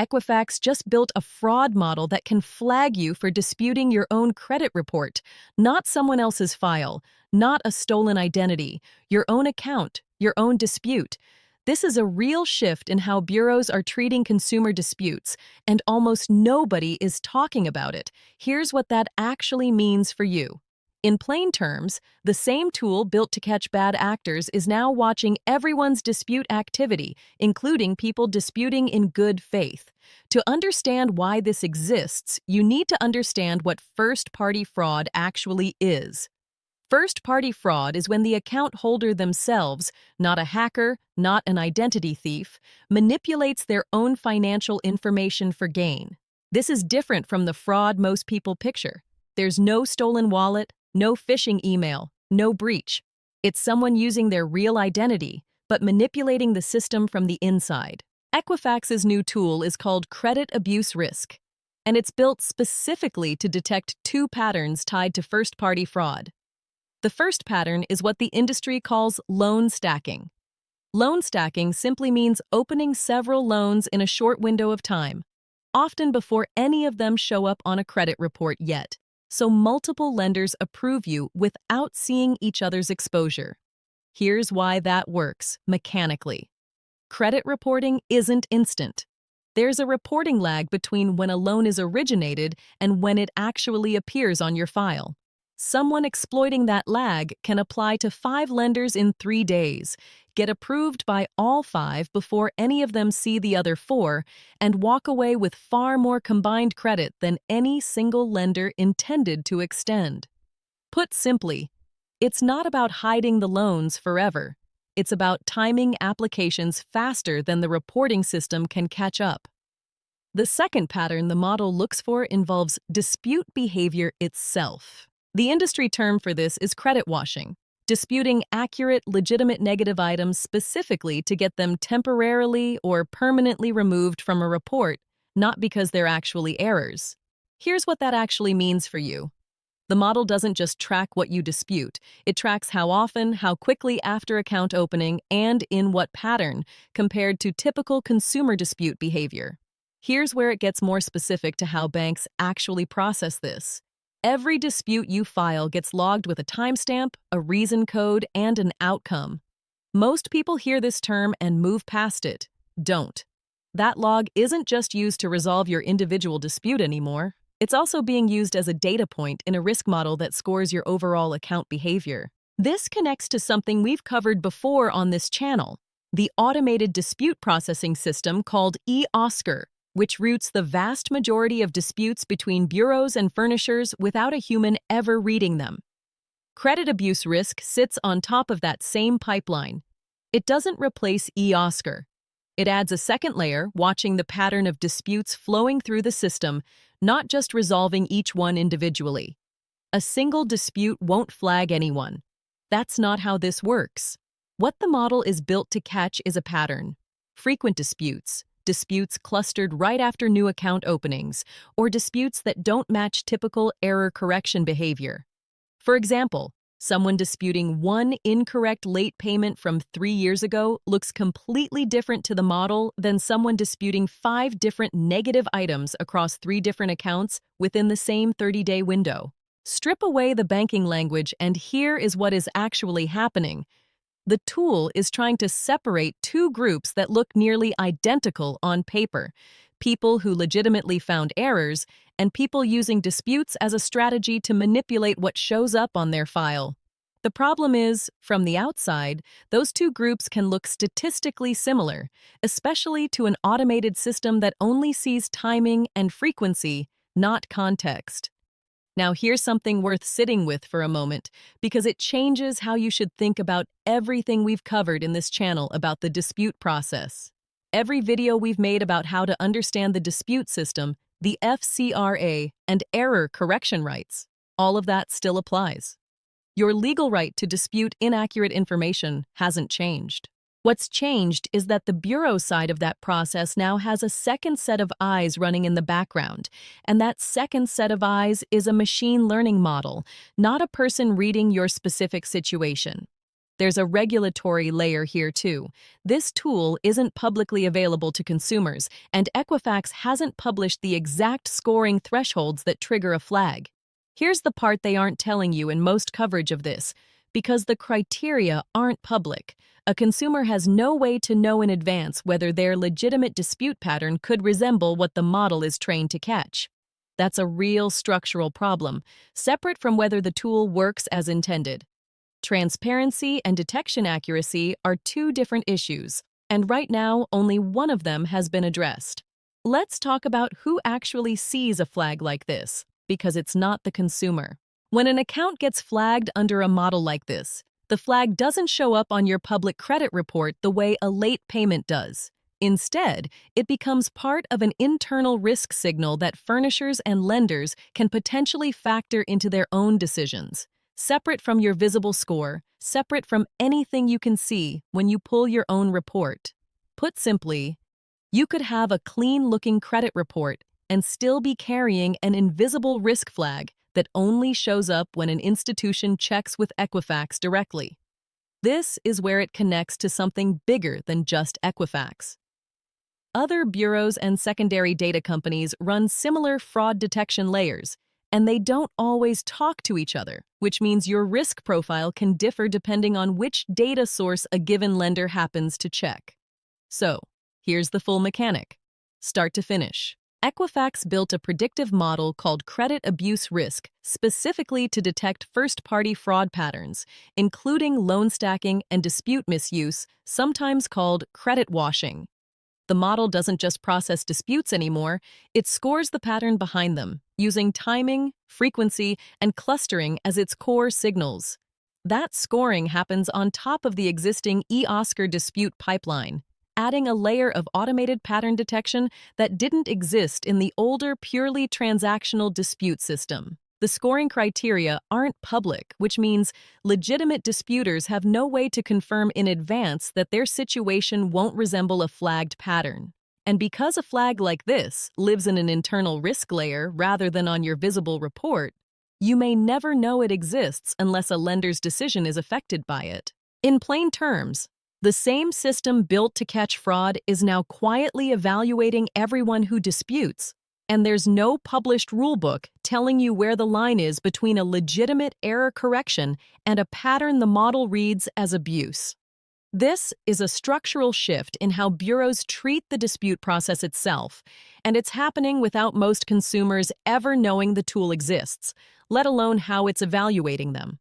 Equifax just built a fraud model that can flag you for disputing your own credit report, not someone else's file, not a stolen identity, your own account, your own dispute. This is a real shift in how bureaus are treating consumer disputes, and almost nobody is talking about it. Here's what that actually means for you. In plain terms, the same tool built to catch bad actors is now watching everyone's dispute activity, including people disputing in good faith. To understand why this exists, you need to understand what first-party fraud actually is. First-party fraud is when the account holder themselves, not a hacker, not an identity thief, manipulates their own financial information for gain. This is different from the fraud most people picture. There's no stolen wallet, no phishing email, no breach. It's someone using their real identity, but manipulating the system from the inside. Equifax's new tool is called Credit Abuse Risk, and it's built specifically to detect two patterns tied to first-party fraud. The first pattern is what the industry calls loan stacking. Loan stacking simply means opening several loans in a short window of time, often before any of them show up on a credit report yet, so multiple lenders approve you without seeing each other's exposure. Here's why that works mechanically. Credit reporting isn't instant. There's a reporting lag between when a loan is originated and when it actually appears on your file. Someone exploiting that lag can apply to 5 lenders in 3 days, get approved by all 5 before any of them see the other 4, and walk away with far more combined credit than any single lender intended to extend. Put simply, it's not about hiding the loans forever. It's about timing applications faster than the reporting system can catch up. The second pattern the model looks for involves dispute behavior itself. The industry term for this is credit washing, disputing accurate, legitimate negative items specifically to get them temporarily or permanently removed from a report, not because they're actually errors. Here's what that actually means for you. The model doesn't just track what you dispute, it tracks how often, how quickly after account opening, and in what pattern, compared to typical consumer dispute behavior. Here's where it gets more specific to how banks actually process this. Every dispute you file gets logged with a timestamp, a reason code, and an outcome. Most people hear this term and move past it. Don't. That log isn't just used to resolve your individual dispute anymore. It's also being used as a data point in a risk model that scores your overall account behavior. This connects to something we've covered before on this channel, the automated dispute processing system called eOscar, which routes the vast majority of disputes between bureaus and furnishers without a human ever reading them. Credit abuse risk sits on top of that same pipeline. It doesn't replace eOscar. It adds a second layer, watching the pattern of disputes flowing through the system, not just resolving each one individually. A single dispute won't flag anyone. That's not how this works. What the model is built to catch is a pattern. Frequent disputes clustered right after new account openings, or disputes that don't match typical error correction behavior. For example, someone disputing one incorrect late payment from 3 years ago looks completely different to the model than someone disputing 5 different negative items across 3 different accounts within the same 30-day window. Strip away the banking language, and here is what is actually happening. The tool is trying to separate 2 groups that look nearly identical on paper: people who legitimately found errors and people using disputes as a strategy to manipulate what shows up on their file. The problem is, from the outside, those 2 groups can look statistically similar, especially to an automated system that only sees timing and frequency, not context. Now, here's something worth sitting with for a moment, because it changes how you should think about everything we've covered in this channel about the dispute process. Every video we've made about how to understand the dispute system, the FCRA, and error correction rights, all of that still applies. Your legal right to dispute inaccurate information hasn't changed. What's changed is that the bureau side of that process now has a second set of eyes running in the background, and that second set of eyes is a machine learning model, not a person reading your specific situation. There's a regulatory layer here too. This tool isn't publicly available to consumers, and Equifax hasn't published the exact scoring thresholds that trigger a flag. Here's the part they aren't telling you in most coverage of this. Because the criteria aren't public, a consumer has no way to know in advance whether their legitimate dispute pattern could resemble what the model is trained to catch. That's a real structural problem, separate from whether the tool works as intended. Transparency and detection accuracy are two different issues, and right now only one of them has been addressed. Let's talk about who actually sees a flag like this, because it's not the consumer. When an account gets flagged under a model like this, the flag doesn't show up on your public credit report the way a late payment does. Instead, it becomes part of an internal risk signal that furnishers and lenders can potentially factor into their own decisions. Separate from your visible score, separate from anything you can see when you pull your own report. Put simply, you could have a clean-looking credit report and still be carrying an invisible risk flag that only shows up when an institution checks with Equifax directly. This is where it connects to something bigger than just Equifax. Other bureaus and secondary data companies run similar fraud detection layers, and they don't always talk to each other, which means your risk profile can differ depending on which data source a given lender happens to check. So, here's the full mechanic. Start to finish. Equifax built a predictive model called credit abuse risk specifically to detect first-party fraud patterns, including loan stacking and dispute misuse, sometimes called credit washing. The model doesn't just process disputes anymore, it scores the pattern behind them, using timing, frequency, and clustering as its core signals. That scoring happens on top of the existing eOscar dispute pipeline, adding a layer of automated pattern detection that didn't exist in the older, purely transactional dispute system. The scoring criteria aren't public, which means legitimate disputers have no way to confirm in advance that their situation won't resemble a flagged pattern. And because a flag like this lives in an internal risk layer rather than on your visible report, you may never know it exists unless a lender's decision is affected by it. In plain terms, the same system built to catch fraud is now quietly evaluating everyone who disputes, and there's no published rulebook telling you where the line is between a legitimate error correction and a pattern the model reads as abuse. This is a structural shift in how bureaus treat the dispute process itself, and it's happening without most consumers ever knowing the tool exists, let alone how it's evaluating them.